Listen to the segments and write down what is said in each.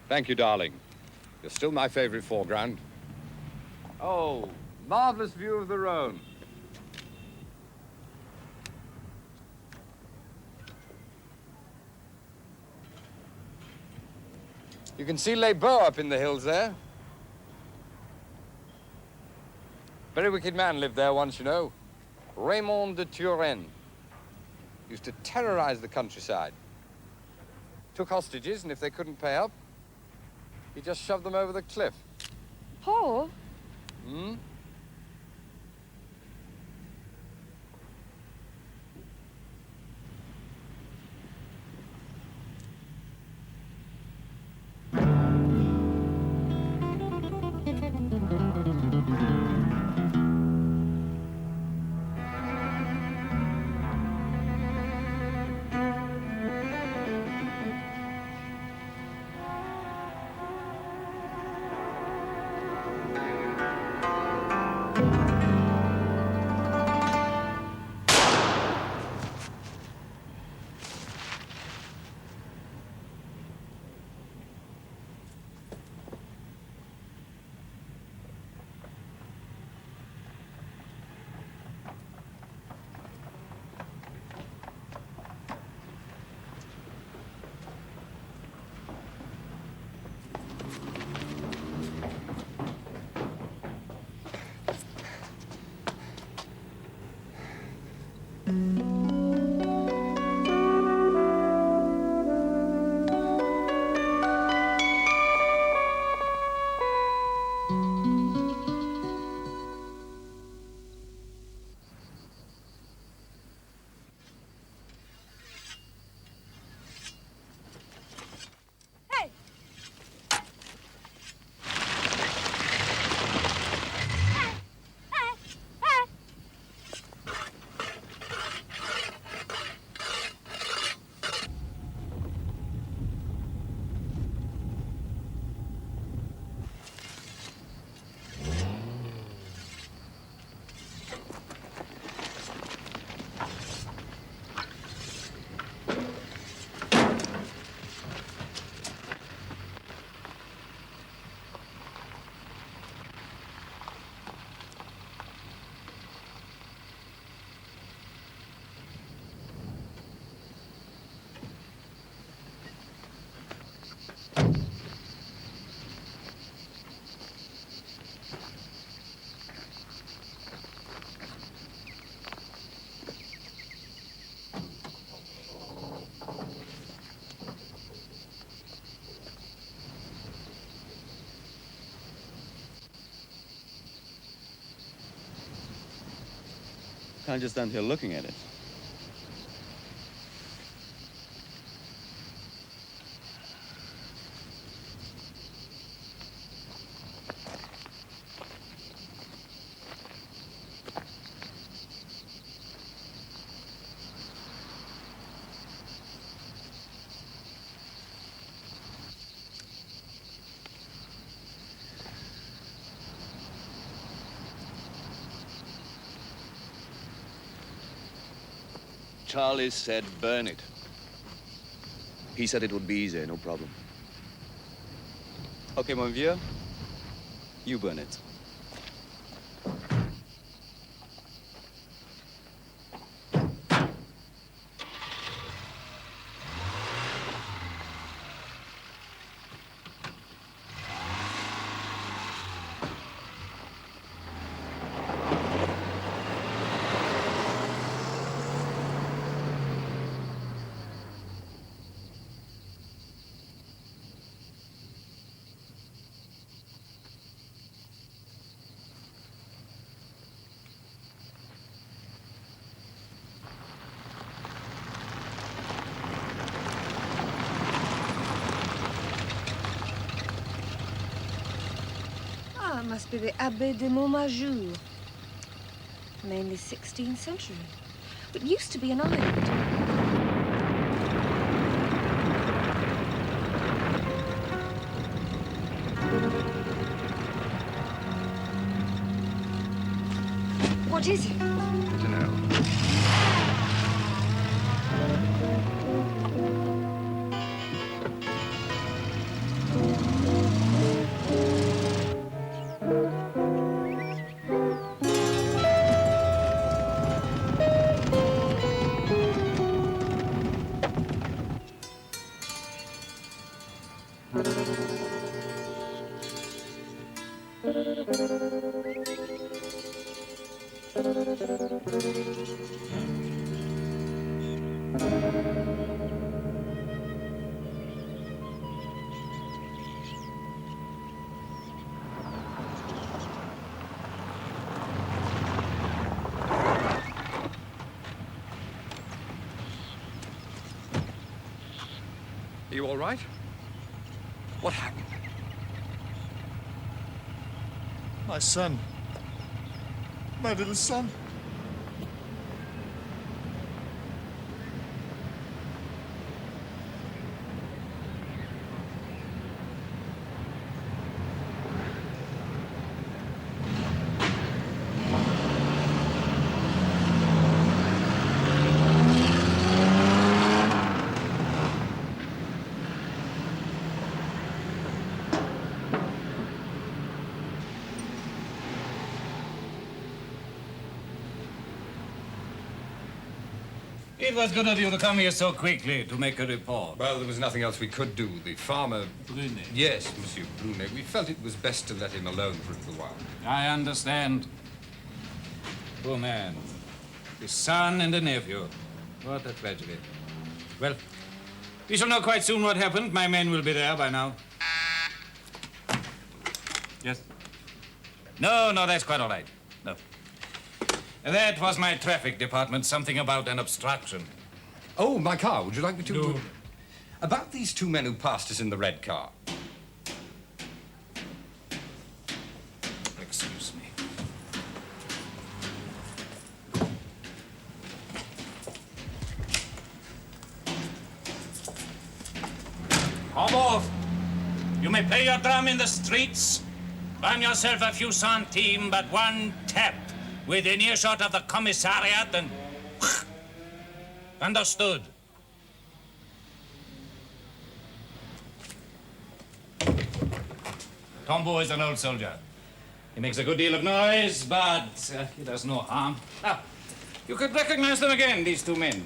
Thank you, darling. You're still my favorite foreground. Oh, marvelous view of the Rhone. You can see Les Baux up in the hills there. Very wicked man lived there once, you know. Raymond de Turenne. Used to terrorize the countryside. Took hostages, and if they couldn't pay up, he just shoved them over the cliff. Paul? Hmm? Can't just stand here looking at it. Charlie said burn it. He said it would be easy, no problem. Okay, mon vieux, you burn it. must be the Abbé de Montmajour. Mainly 16th century. It used to be an island. What is it? I don't know. Are you all right? What happened? My son. My little son. It was good of you to come here so quickly to make a report. Well, there was nothing else we could do. The farmer... Brunet. Yes, Monsieur Brunet. We felt it was best to let him alone for a little while. I understand. Poor man. His son and a nephew. What a tragedy. Well, we shall know quite soon what happened. My men will be there by now. Yes? No, that's quite all right. No. That was my traffic department, something about an obstruction. Oh, my car. Would you like me to... No. About these two men who passed us in the red car. Excuse me. Come off. You may play your drum in the streets, earn yourself a few centimes, but one tap within earshot of the commissariat and... Understood? Tombo is an old soldier. He makes a good deal of noise, but he does no harm. Now, you could recognize them again, these two men.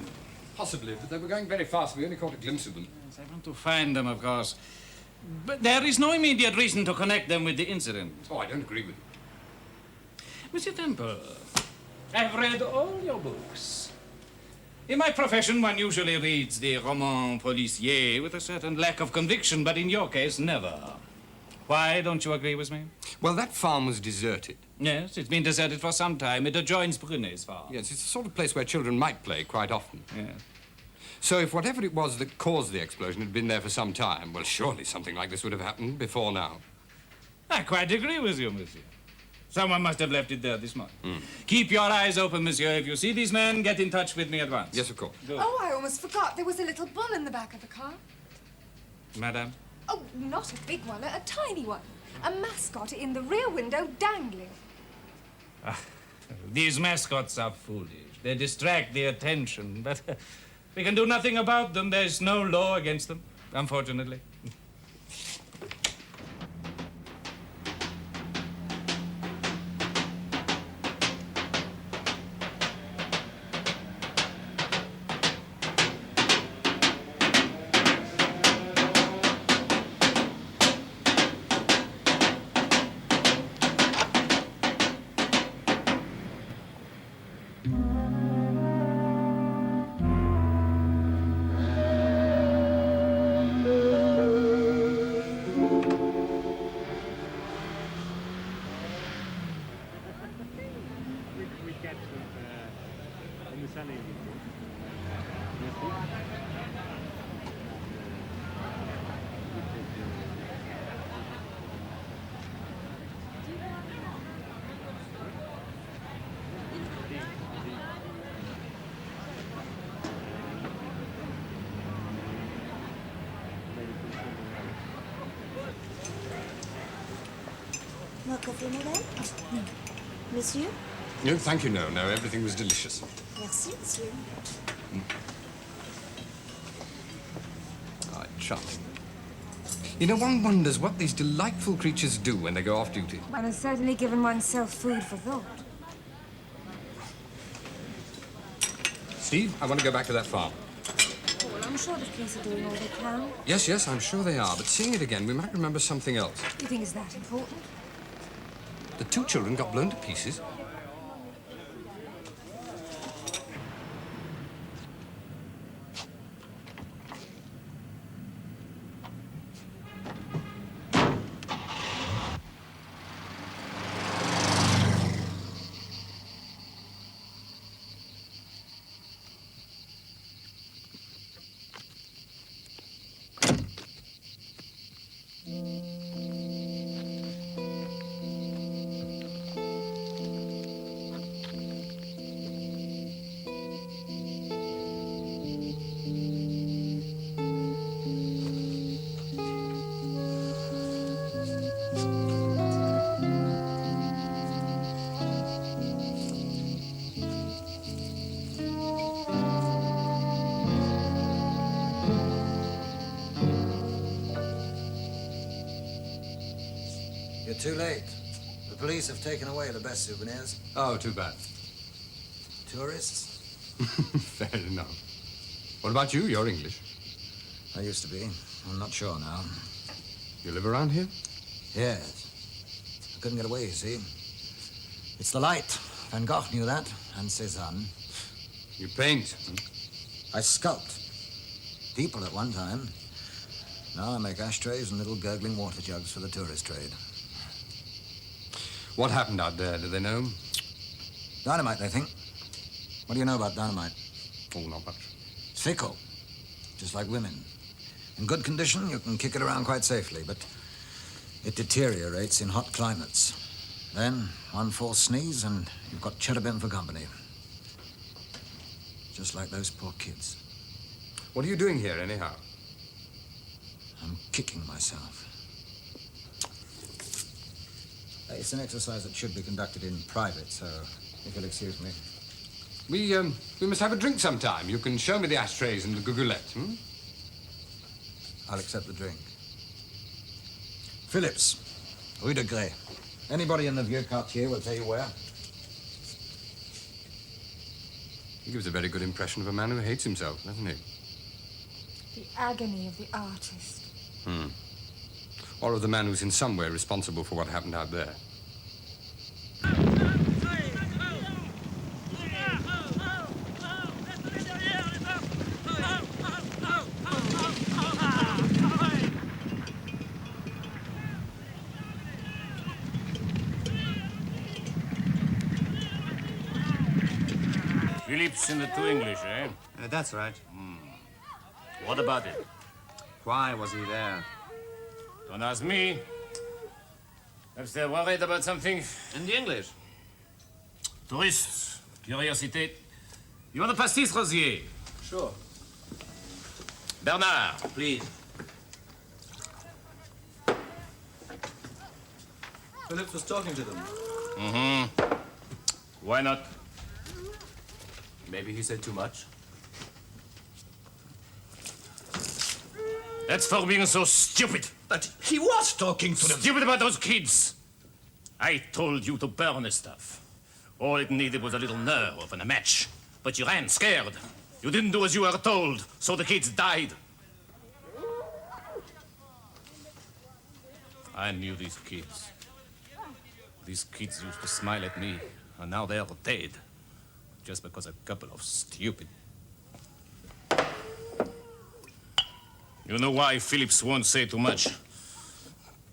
Possibly, but they were going very fast. We only caught a glimpse of them. Yes, I want to find them, of course. But there is no immediate reason to connect them with the incident. Oh, I don't agree with you. Monsieur Temple, I've read all your books. In my profession, one usually reads the roman policier with a certain lack of conviction, but in your case, never. Why don't you agree with me? Well, that farm was deserted. Yes, it's been deserted for some time. It adjoins Brunet's farm. Yes, it's the sort of place where children might play quite often. Yes. So if whatever it was that caused the explosion had been there for some time, well, surely something like this would have happened before now. I quite agree with you, monsieur. Someone must have left it there this morning. Keep your eyes open, monsieur. If you see these men, get in touch with me at once. Yes, of course. Good. Oh, I almost forgot. There was a little bull in the back of the car. Madame? Oh, not a big one, a tiny one. A mascot in the rear window dangling. These mascots are foolish. They distract the attention, but we can do nothing about them. There's no law against them, unfortunately. café, madame? Non. Monsieur? No, thank you, no. Everything was delicious. Merci, monsieur. I trust. You know, one wonders what these delightful creatures do when they go off duty. One has certainly given oneself food for thought. Steve, I want to go back to that farm. Oh, well, I'm sure the police are doing all they can. Yes, I'm sure they are. But seeing it again, we might remember something else. You think it's that important? The two children got blown to pieces. You're too late. The police have taken away the best souvenirs. Oh, too bad. Tourists? Fair enough. What about you? You're English. I used to be. I'm not sure now. You live around here? Yes. I couldn't get away, you see. It's the light. Van Gogh knew that, and Cézanne. You paint. I sculpt. People at one time. Now I make ashtrays and little gurgling water jugs for the tourist trade. What happened out there? Do they know? Dynamite, they think. What do you know about dynamite? Oh, not much. Fickle. Just like women. In good condition, you can kick it around quite safely, but it deteriorates in hot climates. Then, one false sneeze, and you've got cherubim for company. Just like those poor kids. What are you doing here, anyhow? I'm kicking myself. It's an exercise that should be conducted in private, so if you'll excuse me. We must have a drink sometime. You can show me the ashtrays and the gougoulettes, hmm? I'll accept the drink. Phillips, Rue de Grès. Anybody in the Vieux Quartier will tell you where. He gives a very good impression of a man who hates himself, doesn't he? The agony of the artist. Or of the man who's in some way responsible for what happened out there. Phillips in the two English, eh? That's right. What about it? Why was he there? Don't ask me. Perhaps they're worried about something in the English. Tourists, curiosité. You want a pastis, Rosier? Sure. Bernard, please. Phillips was talking to them. Mm-hmm. Why not? Maybe he said too much. That's for being so stupid. But he was talking to them. Stupid about those kids. I told you to burn the stuff. All it needed was a little nerve and a match. But you ran scared. You didn't do as you were told, so the kids died. I knew these kids. These kids used to smile at me, and now they're dead. Just because a couple of stupid... You know why Phillips won't say too much?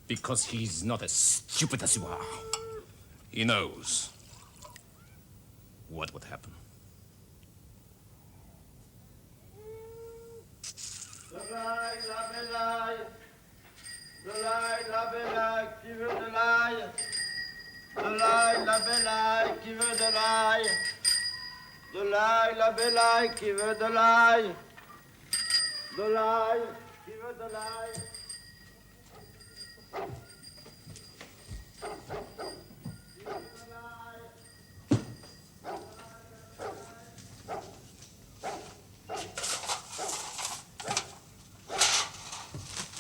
Because he's not as stupid as you are. He knows what would happen. De l'ail, la belle aille. De l'ail, la belle aille, qui veut de l'ail? De l'ail, la belle aille, qui veut de l'ail? De l'ail, la belle aille, qui veut de l'ail? De l'ail, qui veut de l'ail?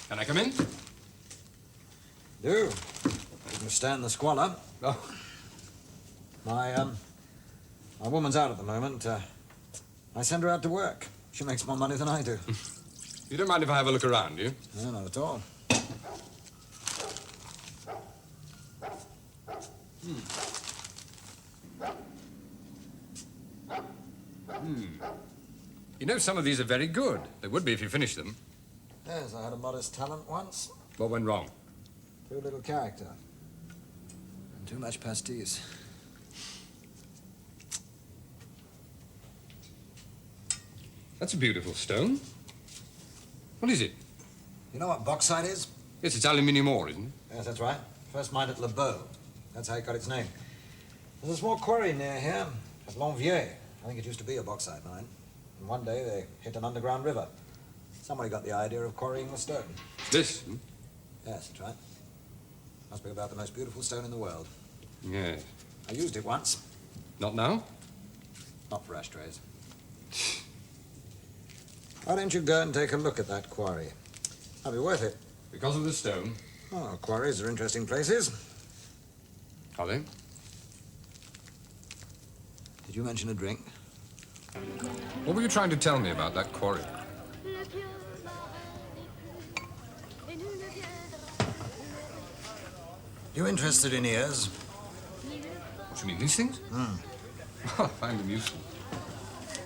Can I come in? Do. You can stand the squalor. Oh. My woman's out at the moment. I send her out to work. She makes more money than I do. You don't mind if I have a look around, do you? No, not at all. You know, some of these are very good. They would be if you finished them. Yes, I had a modest talent once. What went wrong? Too little character. And too much pastis. That's a beautiful stone. What is it? You know what bauxite is? Yes, it's aluminium ore, isn't it? Yes, that's right. First mined at Le Beau. That's how it got its name. There's a small quarry near here at L'Envier. I think it used to be a bauxite mine. And one day they hit an underground river. Somebody got the idea of quarrying the stone. This? Yes, that's right. Must be about the most beautiful stone in the world. Yes. I used it once. Not now? Not for ashtrays. Why don't you go and take a look at that quarry? That'll be worth it. Because of the stone? Oh, quarries are interesting places. Are they? Did you mention a drink? What were you trying to tell me about that quarry? You interested in ears? What, you mean these things? I find them useful.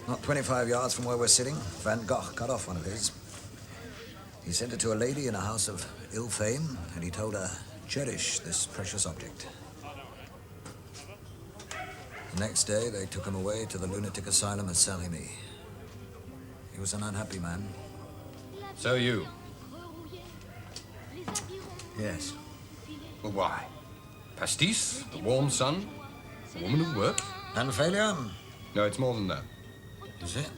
Not 25 yards from where we're sitting, Van Gogh cut off one of his. He sent it to a lady in a house of ill fame, and he told her, cherish this precious object. The next day, they took him away to the lunatic asylum at Saint-Rémy. He was an unhappy man. So you? Yes. Well, why? Pastis, the warm sun, a woman who works? And failure? No, it's more than that. Is it?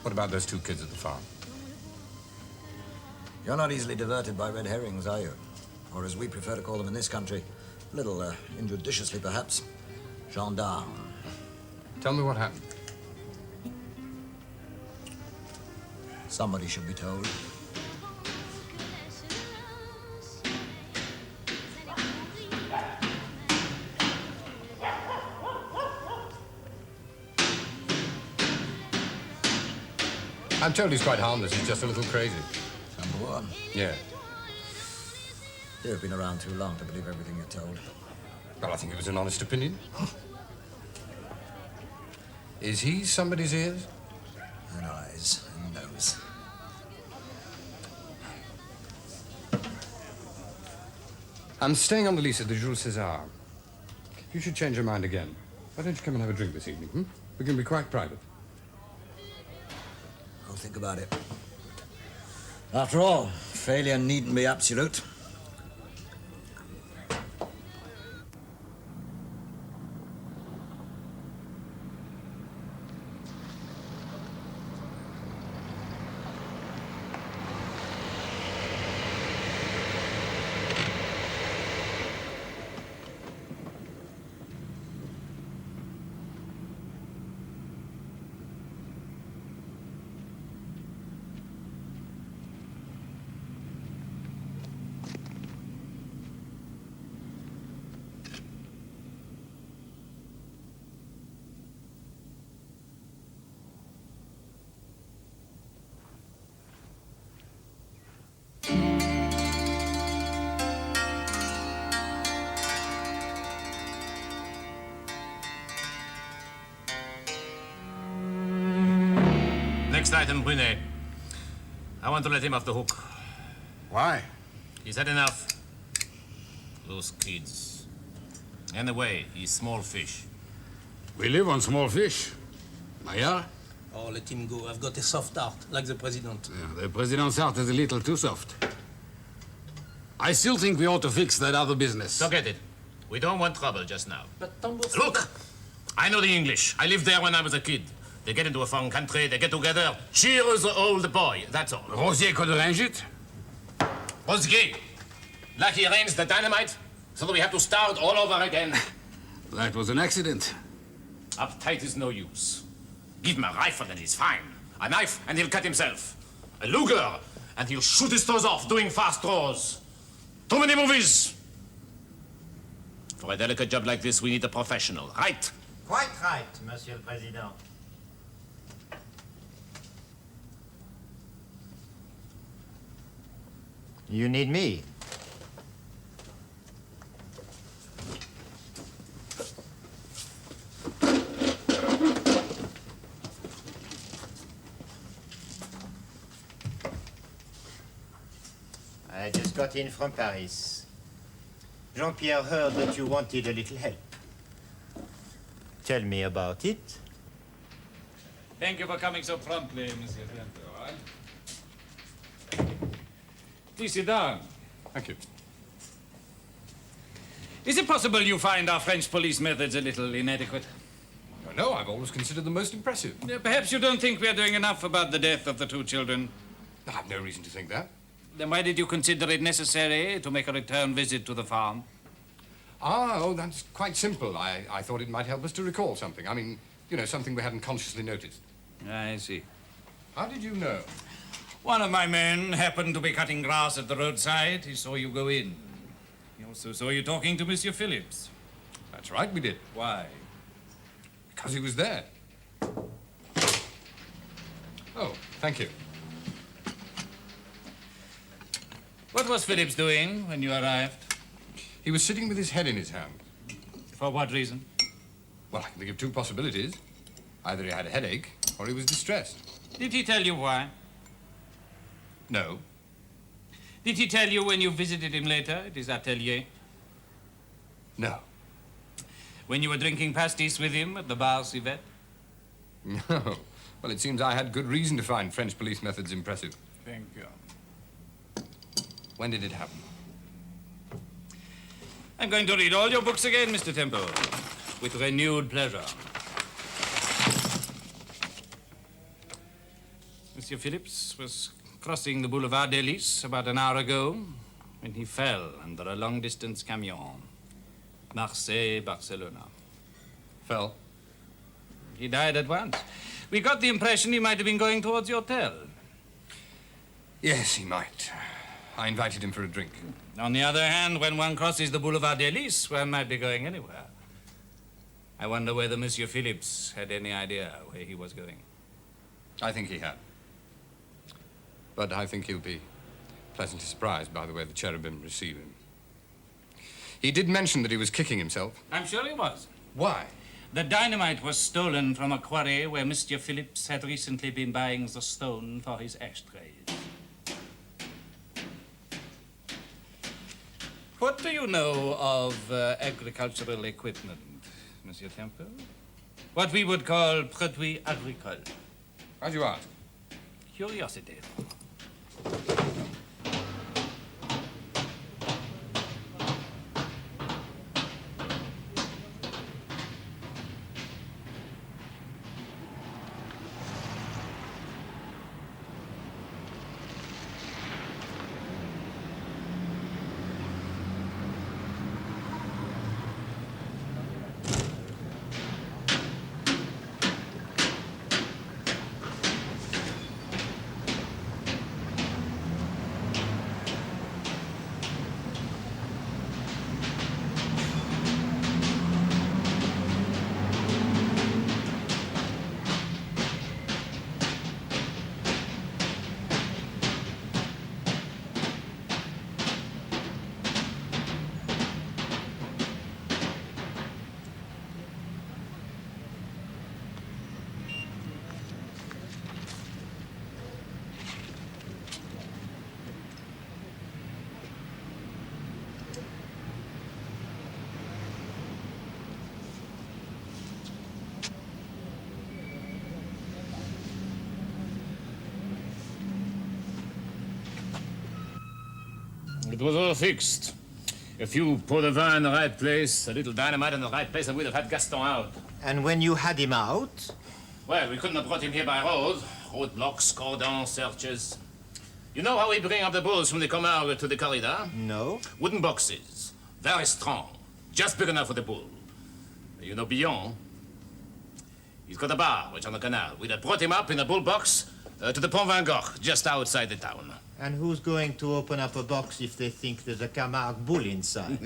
What about those two kids at the farm? You're not easily diverted by red herrings, are you? Or as we prefer to call them in this country, a little injudiciously perhaps, gendarmes. Tell me what happened. Somebody should be told. I'm told he's quite harmless. He's just a little crazy. Number one. Yeah. You've been around too long to believe everything you're told. Well, I think it was an honest opinion. Is he somebody's ears? And eyes and nose. I'm staying on the lease at the Jules César. You should change your mind again. Why don't you come and have a drink this evening, hmm? We can be quite private. I'll think about it. After all, failure needn't be absolute. Next item, Brunet. I want to let him off the hook. Why? He's had enough. Those kids. Anyway, he's small fish. We live on small fish. Maillard? Oh, let him go. I've got a soft heart, like the president. Yeah, the president's heart is a little too soft. I still think we ought to fix that other business. Forget it. We don't want trouble just now. But Tambour... Look! I know the English. I lived there when I was a kid. They get into a foreign country, they get together, cheers the old boy, that's all. Rosier could arrange it. Rosier! Like he arranged the dynamite, so that we have to start all over again. That was an accident. Uptight is no use. Give him a rifle and he's fine. A knife and he'll cut himself. A Luger and he'll shoot his toes off doing fast draws. Too many movies. For a delicate job like this, we need a professional, right? Quite right, Monsieur le Président. You need me. I just got in from Paris. Jean-Pierre heard that you wanted a little help. Tell me about it. Thank you for coming so promptly, Monsieur Temple. Please sit down. Thank you. Is it possible you find our French police methods a little inadequate? No, I've always considered them most impressive. Perhaps you don't think we are doing enough about the death of the two children. I've no reason to think that. Then why did you consider it necessary to make a return visit to the farm? That's quite simple. I thought it might help us to recall something. I mean, you know, something we hadn't consciously noticed. I see. How did you know? One of my men happened to be cutting grass at the roadside. He saw you go in. He also saw you talking to Monsieur Phillips. That's right, we did. Why? Because he was there. Oh, thank you. What was Phillips doing when you arrived? He was sitting with his head in his hand. For what reason? Well, I can think of two possibilities. Either he had a headache, or he was distressed. Did he tell you why? No. Did he tell you when you visited him later at his atelier? No. When you were drinking pastis with him at the bar civet? No. Well, it seems I had good reason to find French police methods impressive. Thank you. When did it happen? I'm going to read all your books again, Mr. Temple, with renewed pleasure. Monsieur Phillips was crossing the Boulevard des Lys about an hour ago when he fell under a long-distance camion. Marseille, Barcelona. Fell? He died at once. We got the impression he might have been going towards the hotel. Yes, he might. I invited him for a drink. On the other hand, when one crosses the Boulevard des Lys, one might be going anywhere. I wonder whether Monsieur Phillips had any idea where he was going. I think he had. But I think he'll be pleasantly surprised by the way the cherubim receive him. He did mention that he was kicking himself. I'm sure he was. Why? The dynamite was stolen from a quarry where Mr. Phillips had recently been buying the stone for his ashtrays. What do you know of agricultural equipment, Monsieur Temple? What we would call produits agricoles. Why'd you ask? Curiosity. It was all fixed. A few pots de vin in the right place, a little dynamite in the right place, and we'd have had Gaston out. And when you had him out? Well, we couldn't have brought him here by road. Roadblocks, cordons, searches. You know how we bring up the bulls from the Camargue to the Corrida? No. Wooden boxes. Very strong. Just big enough for the bull. You know Billon? He's got a barge on the canal. We'd have brought him up in a bull box to the Pont Vingor, just outside the town. And who's going to open up a box if they think there's a Camargue bull inside?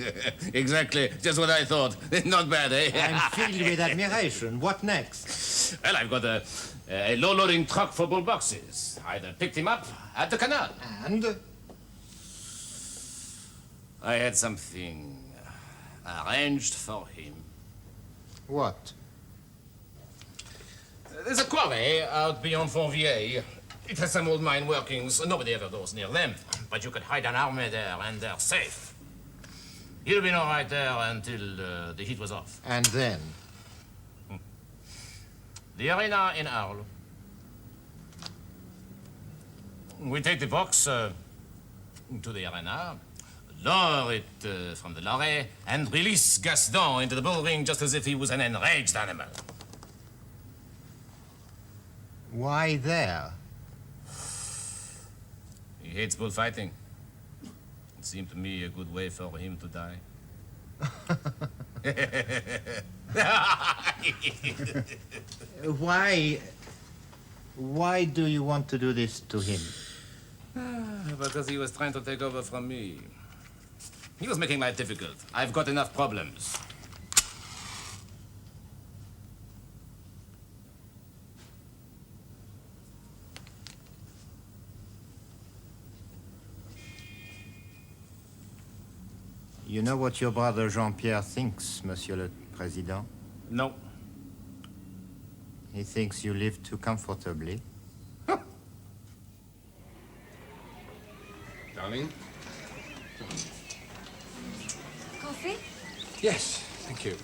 Exactly. Just what I thought. Not bad, eh? I'm filled with admiration. What next? Well, I've got a low-loading truck for bull boxes. I'd picked him up at the canal. And? I had something arranged for him. What? There's a quarry out beyond Fontvieille. It has some old mine workings. Nobody ever goes near them. But you could hide an army there, and they're safe. He'd have been all right there until the heat was off. And then? The arena in Arles. We take the box to the arena, lower it from the lorry, and release Gaston into the bull ring just as if he was an enraged animal. Why there? He hates bullfighting. It seemed to me a good way for him to die. Why do you want to do this to him? Because he was trying to take over from me. He was making life difficult. I've got enough problems. You know what your brother Jean-Pierre thinks, Monsieur le Président? No. He thinks you live too comfortably. Darling? Coffee? Yes, thank you.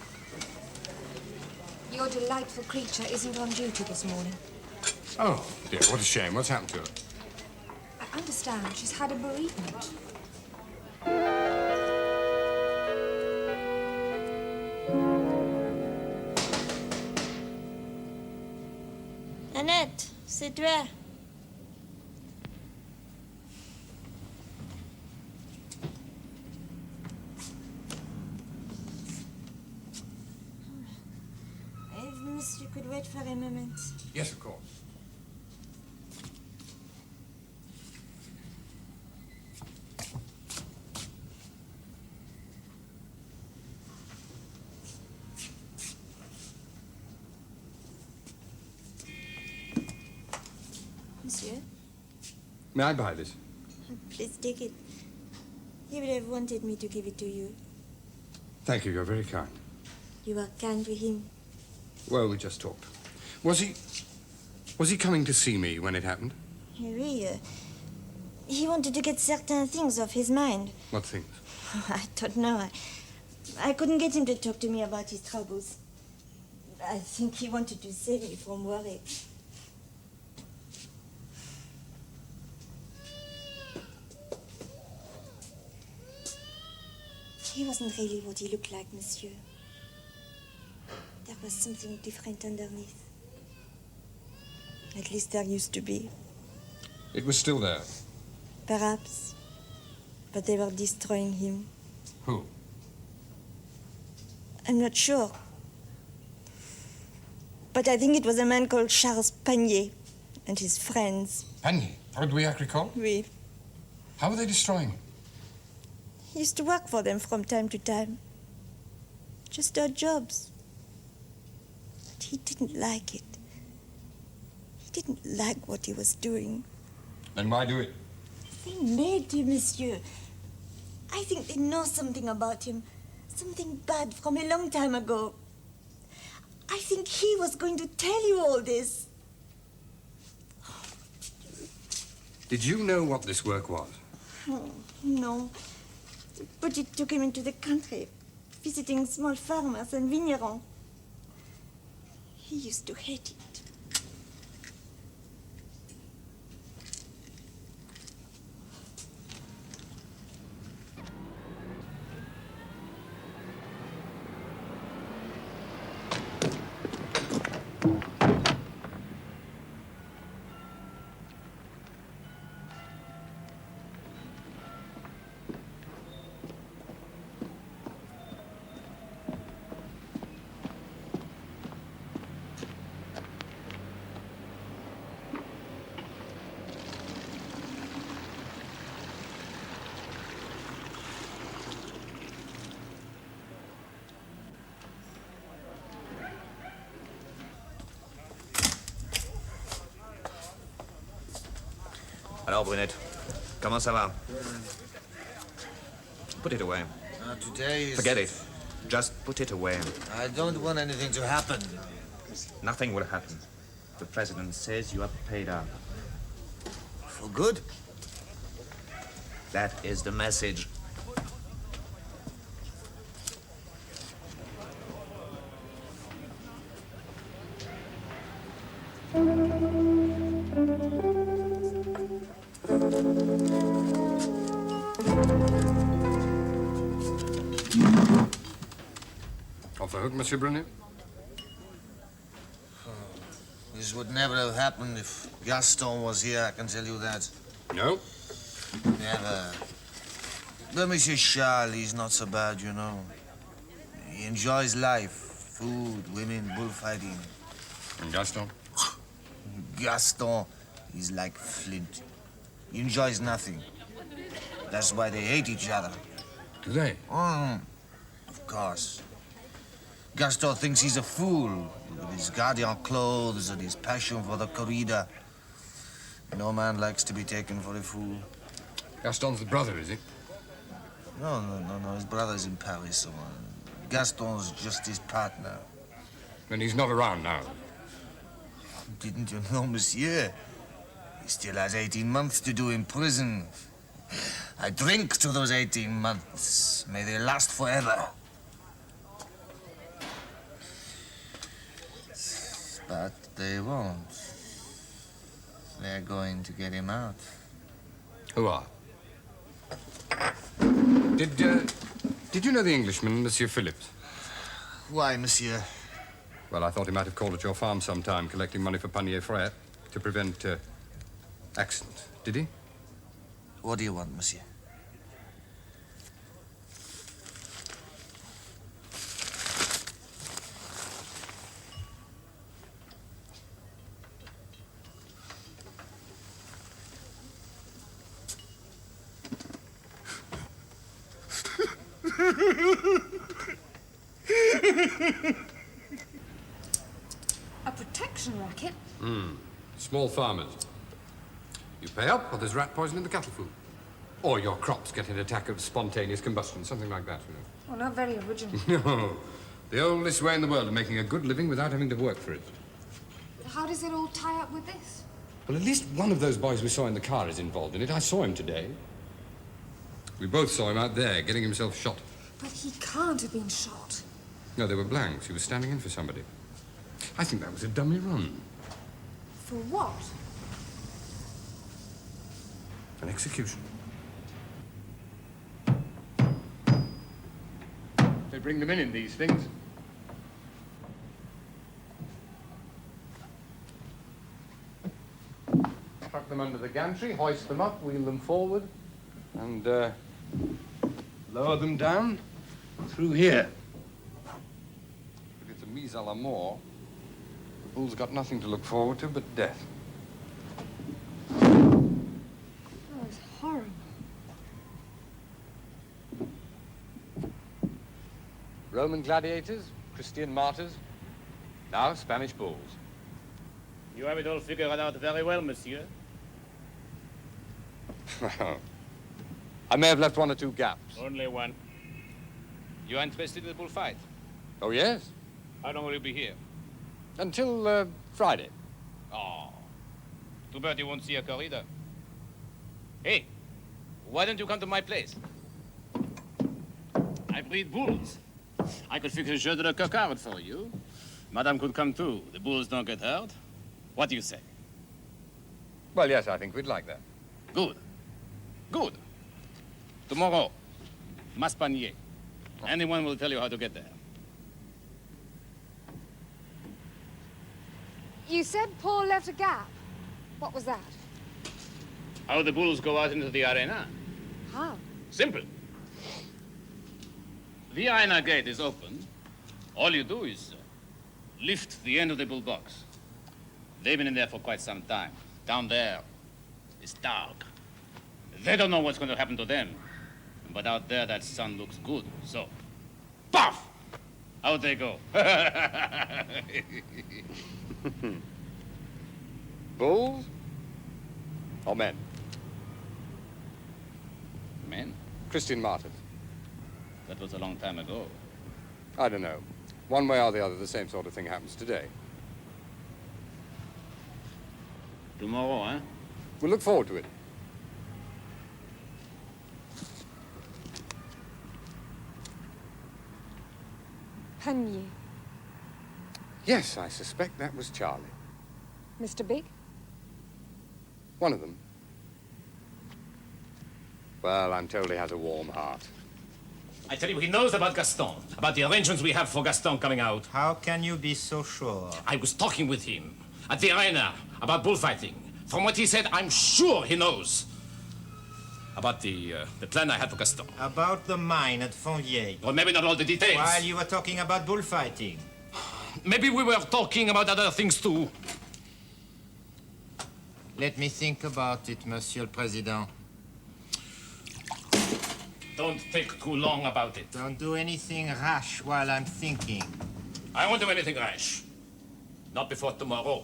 Your delightful creature isn't on duty this morning. Oh, dear, what a shame. What's happened to her? I understand she's had a bereavement. Annette, c'est toi. If Monsieur could wait for a moment. Yes, of course. Monsieur, May I buy this? please take it. He would have wanted me to give it to you. Thank you, you're very kind. You are kind to him. Well, we just talked. Was he coming to see me when it happened? Oui, he wanted to get certain things off his mind. What things? I don't know. I couldn't get him to talk to me about his troubles. I think he wanted to save me from worry. He wasn't really what he looked like, monsieur. There was something different underneath. At least there used to be. It was still there. Perhaps. But they were destroying him. Who? I'm not sure. But I think it was a man called Charles Panier and his friends. Panier? Louis Agricole? Oui. How were they destroying him? He used to work for them from time to time. Just odd jobs. But he didn't like it. He didn't like what he was doing. Then why do it? They made him, monsieur. I think they know something about him. Something bad from a long time ago. I think he was going to tell you all this. Did you know what this work was? Oh, no. But it took him into the country, visiting small farmers and vignerons. He used to hate it. Alors, Brunette, comment ça va? Put it away. Today is... Forget it. Just put it away. I don't want anything to happen. Nothing will happen. The president says you are paid up. For good? That is the message. Off the hook, Monsieur Brunet? This would never have happened if Gaston was here, I can tell you that. No? Never. But Monsieur Charles, he's not so bad, you know. He enjoys life, food, women, bullfighting. And Gaston? Gaston, he's like Flint. He enjoys nothing. That's why they hate each other. Do they? Of course. Gaston thinks he's a fool with his guardian clothes and his passion for the corrida. No man likes to be taken for a fool. Gaston's the brother, is he? No. His brother's in Paris. So, Gaston's just his partner. And he's not around now. Didn't you know, monsieur? He still has 18 months to do in prison. I drink to those 18 months. May they last forever. But they won't. They're going to get him out. Who are? Did you know the Englishman, Monsieur Phillips? Why, monsieur? Well, I thought he might have called at your farm sometime, collecting money for Panier Frere to prevent accidents. Did he? What do you want, monsieur? A protection racket? Small farmers. You pay up, or there's rat poison in the cattle food. Or your crops get an attack of spontaneous combustion, something like that, you know. Well, not very original. No. The oldest way in the world of making a good living without having to work for it. How does it all tie up with this? Well, at least one of those boys we saw in the car is involved in it. I saw him today. We both saw him out there, getting himself shot. But he can't have been shot. No, they were blanks. He was standing in for somebody. I think that was a dummy run. For what? An execution. They bring them in these things. Tuck them under the gantry, hoist them up, wheel them forward, and lower them down through here. If it's a mise à la mort, the bull's got nothing to look forward to but death. Oh, it's horrible. Roman gladiators, Christian martyrs, now Spanish bulls. You have it all figured out very well, monsieur. I may have left one or two gaps. Only one. You are interested in the bullfight? Oh, yes? How long will you be here? Until Friday. Oh, too bad you won't see a corrida. Hey, why don't you come to my place? I breed bulls. I could fix a jeu de la cocarde for you. Madame could come too. The bulls don't get hurt. What do you say? Well, yes, I think we'd like that. Good. Good. Tomorrow, Maspanier. Anyone will tell you how to get there. You said Paul left a gap. What was that? How the bulls go out into the arena? How? Simple. The arena gate is open. All you do is lift the end of the bull box. They've been in there for quite some time. Down there, it's dark. They don't know what's going to happen to them. But out there, that sun looks good. So, puff! Out they go. Bulls or men? Christian martyrs. That was a long time ago. I don't know. One way or the other, the same sort of thing happens today. Tomorrow, eh? We'll look forward to it. Panier. Yes, I suspect that was Charlie. Mr. Big? One of them. Well, I'm told he has a warm heart. I tell you, he knows about Gaston, about the arrangements we have for Gaston coming out. How can you be so sure? I was talking with him at the arena about bullfighting. From what he said, I'm sure he knows about the plan I had for Gaston. About the mine at Fonvier. Or maybe not all the details. While you were talking about bullfighting. Maybe we were talking about other things too. Let me think about it, Monsieur le Président. Don't take too long about it. Don't do anything rash while I'm thinking. I won't do anything rash. Not before tomorrow.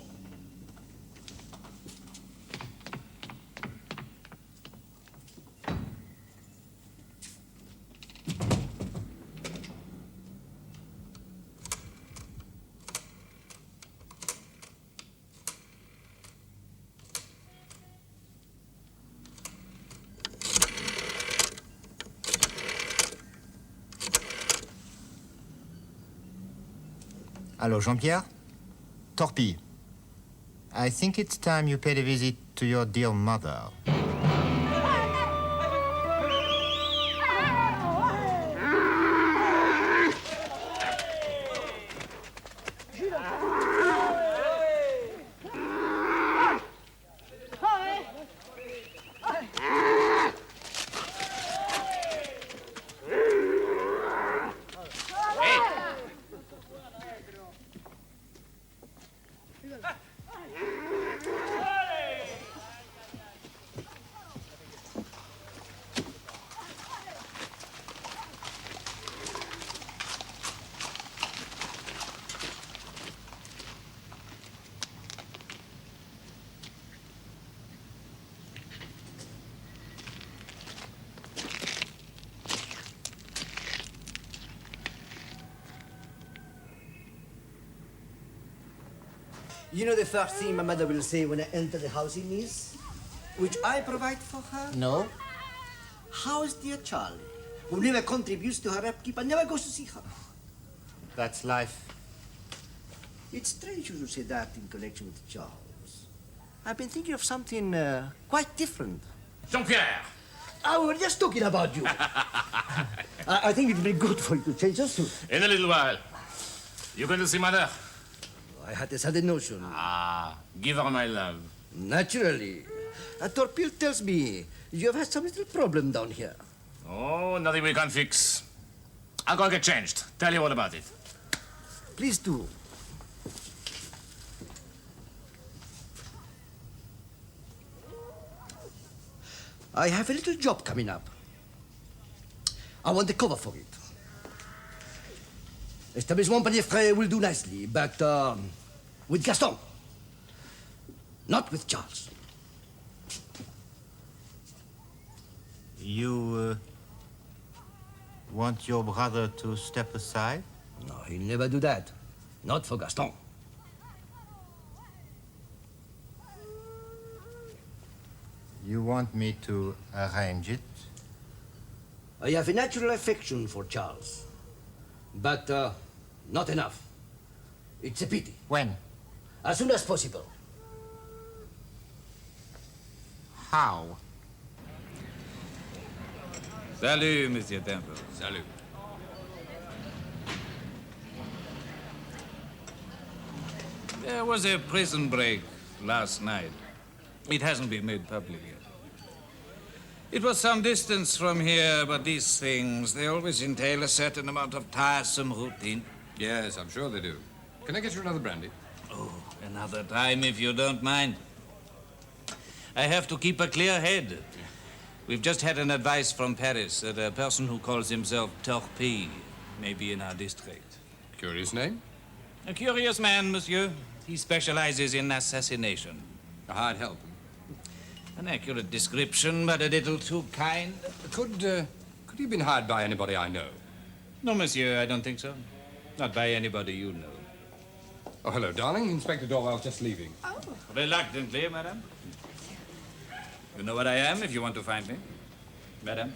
Hello, Jean-Pierre? Torpille. I think it's time you paid a visit to your dear mother. You know the first thing my mother will say when I enter the house is, which I provide for her? No? How's dear Charlie, who never contributes to her upkeep and never goes to see her? That's life. It's strange you should say that in connection with Charles. I've been thinking of something quite different. Jean-Pierre! We were just talking about you. I think it would be good for you to change your suit. In a little while. You going to see Mother? I had a sudden notion. Ah, give her my love. Naturally. Torpille tells me you have had some little problem down here. Oh, nothing we can't fix. I'll go get changed. Tell you all about it. Please do. I have a little job coming up. I want the cover for it. Establishment Panier Frais will do nicely, but with Gaston. Not with Charles. You want your brother to step aside? No, he'll never do that. Not for Gaston. You want me to arrange it? I have a natural affection for Charles. But not enough. It's a pity. When? As soon as possible. How? Salut, Monsieur Temple. Salut. There was a prison break last night. It hasn't been made public yet. It was some distance from here, but these things, they always entail a certain amount of tiresome routine. Yes, I'm sure they do. Can I get you another brandy? Oh, another time if you don't mind. I have to keep a clear head. We've just had an advice from Paris that a person who calls himself Torpille may be in our district. Curious name? A curious man, monsieur. He specializes in assassination. A hired help. An accurate description, but a little too kind. Could Have you been hired by anybody I know? No, monsieur, I don't think so. Not by anybody you know. Oh, hello, darling. Inspector Dorwell's just leaving. Oh. Reluctantly, madame. You know what I am if you want to find me, madame.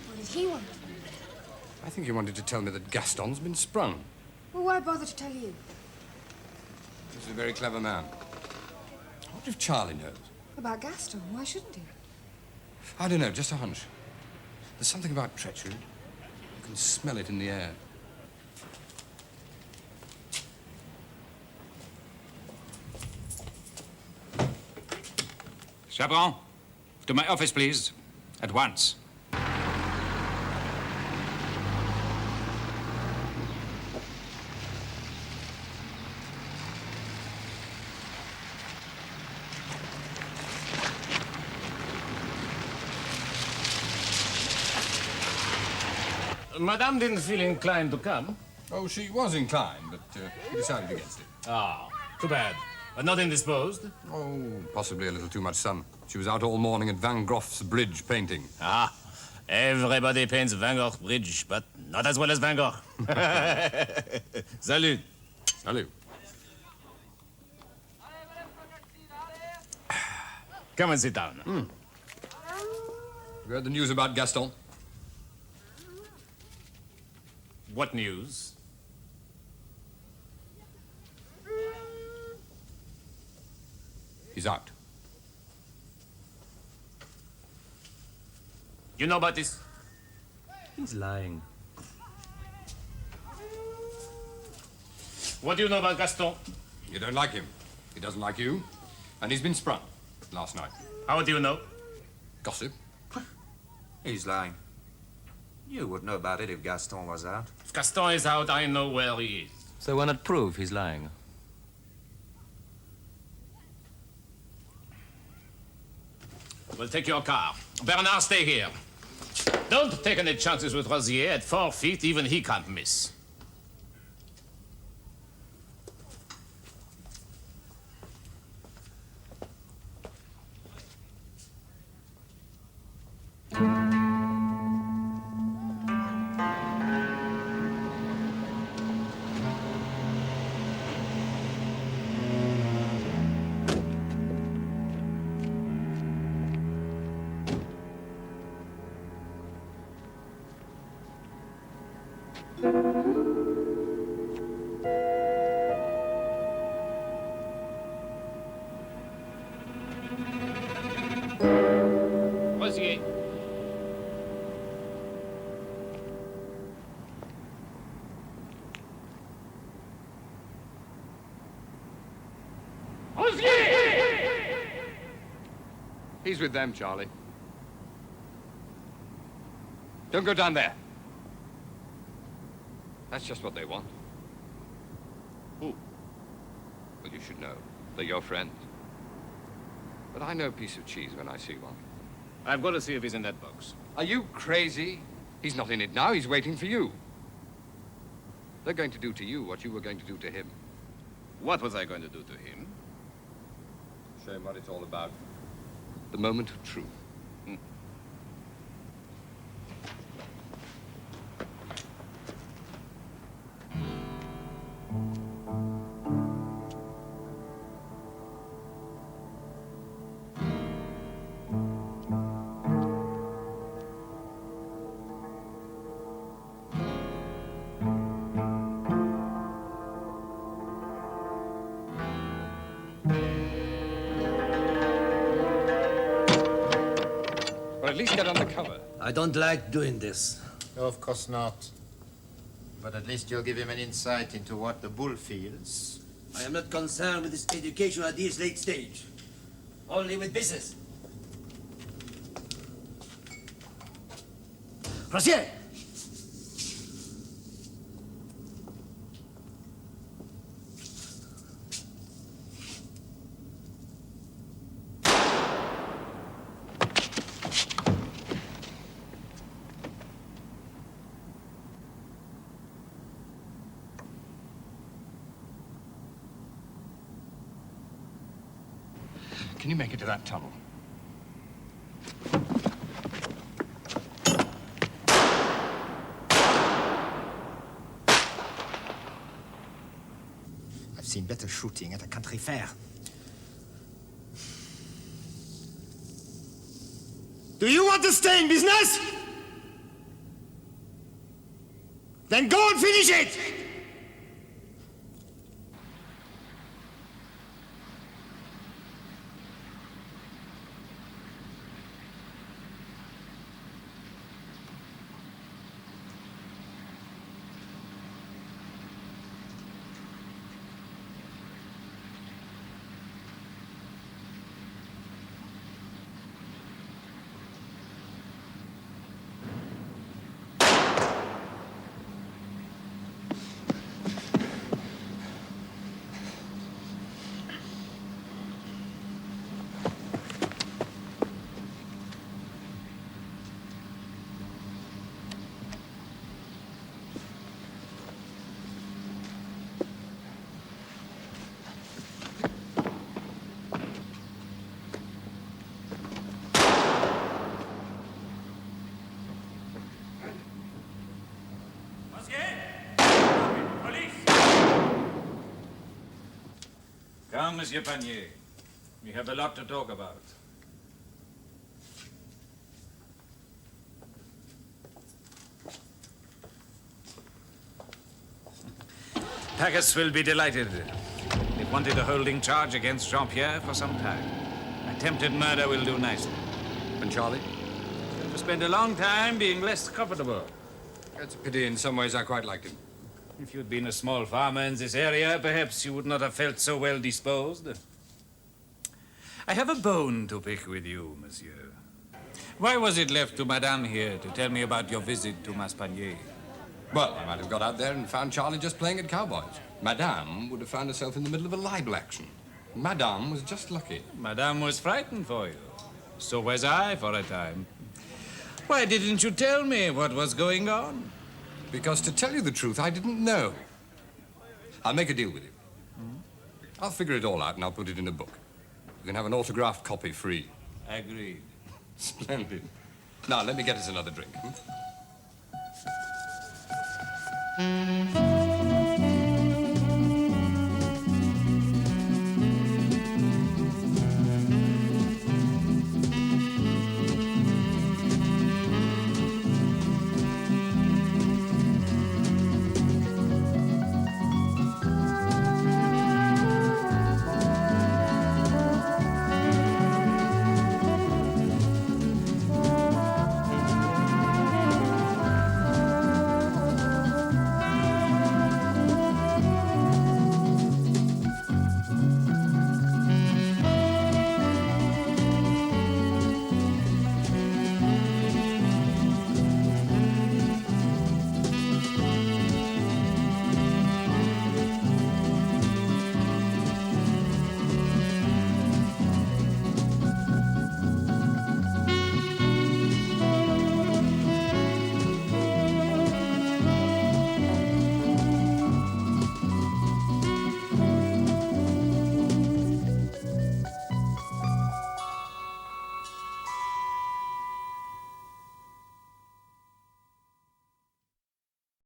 What did he want? I think he wanted to tell me that Gaston's been sprung. Well, why bother to tell you? He's a very clever man. What if Charlie knows? About Gaston? Why shouldn't he? I don't know, just a hunch. There's something about treachery. You can smell it in the air. Chaperon, to my office, please. At once. Madame didn't feel inclined to come. Oh, she was inclined, but she decided against it. Ah, too bad. But not indisposed? Oh, possibly a little too much sun. She was out all morning at Van Gogh's bridge painting. Ah, everybody paints Van Gogh bridge, but not as well as Van Gogh. Salut. Salut. Come and sit down. You heard the news about Gaston? What news? He's out. You know about this? He's lying. What do you know about Gaston? You don't like him. He doesn't like you. And he's been sprung last night. How do you know? Gossip. He's lying. You would know about it if Gaston was out. If Gaston is out, I know where he is. So why not prove he's lying? We'll take your car. Bernard, stay here. Don't take any chances with Rosier. At 4 feet, even he can't miss. Rosier. He's with them, Charlie. Don't go down there. That's just what they want. Who? Well, you should know. They're your friends. But I know a piece of cheese when I see one. I've got to see if he's in that box. Are you crazy? He's not in it now. He's waiting for you. They're going to do to you what you were going to do to him. What was I going to do to him? Show him what it's all about. The moment of truth. Or at least get under cover. I don't like doing this. No, of course not. But at least you'll give him an insight into what the bull feels. I am not concerned with his education at this late stage. Only with business. Rosier! Can you make it to that tunnel? seen better shooting at a country fair. Do you want to stay in business? Then go and finish it! Come, Monsieur Panier. We have a lot to talk about. Paris will be delighted. They've wanted a holding charge against Jean-Pierre for some time. Attempted murder will do nicely. And Charlie? Going to spend a long time being less comfortable. That's a pity. In some ways, I quite liked him. If you'd been a small farmer in this area, perhaps you would not have felt so well disposed. I have a bone to pick with you, monsieur. Why was it left to Madame here to tell me about your visit to Maspanier? Well, I might have got out there and found Charlie just playing at cowboys. Madame would have found herself in the middle of a libel action. Madame was just lucky. Madame was frightened for you. So was I for a time. Why didn't you tell me what was going on? Because, to tell you the truth, I didn't know. I'll make a deal with you. I'll figure it all out and I'll put it in a book. You can have an autographed copy free. Agreed. Splendid. Now, let me get us another drink.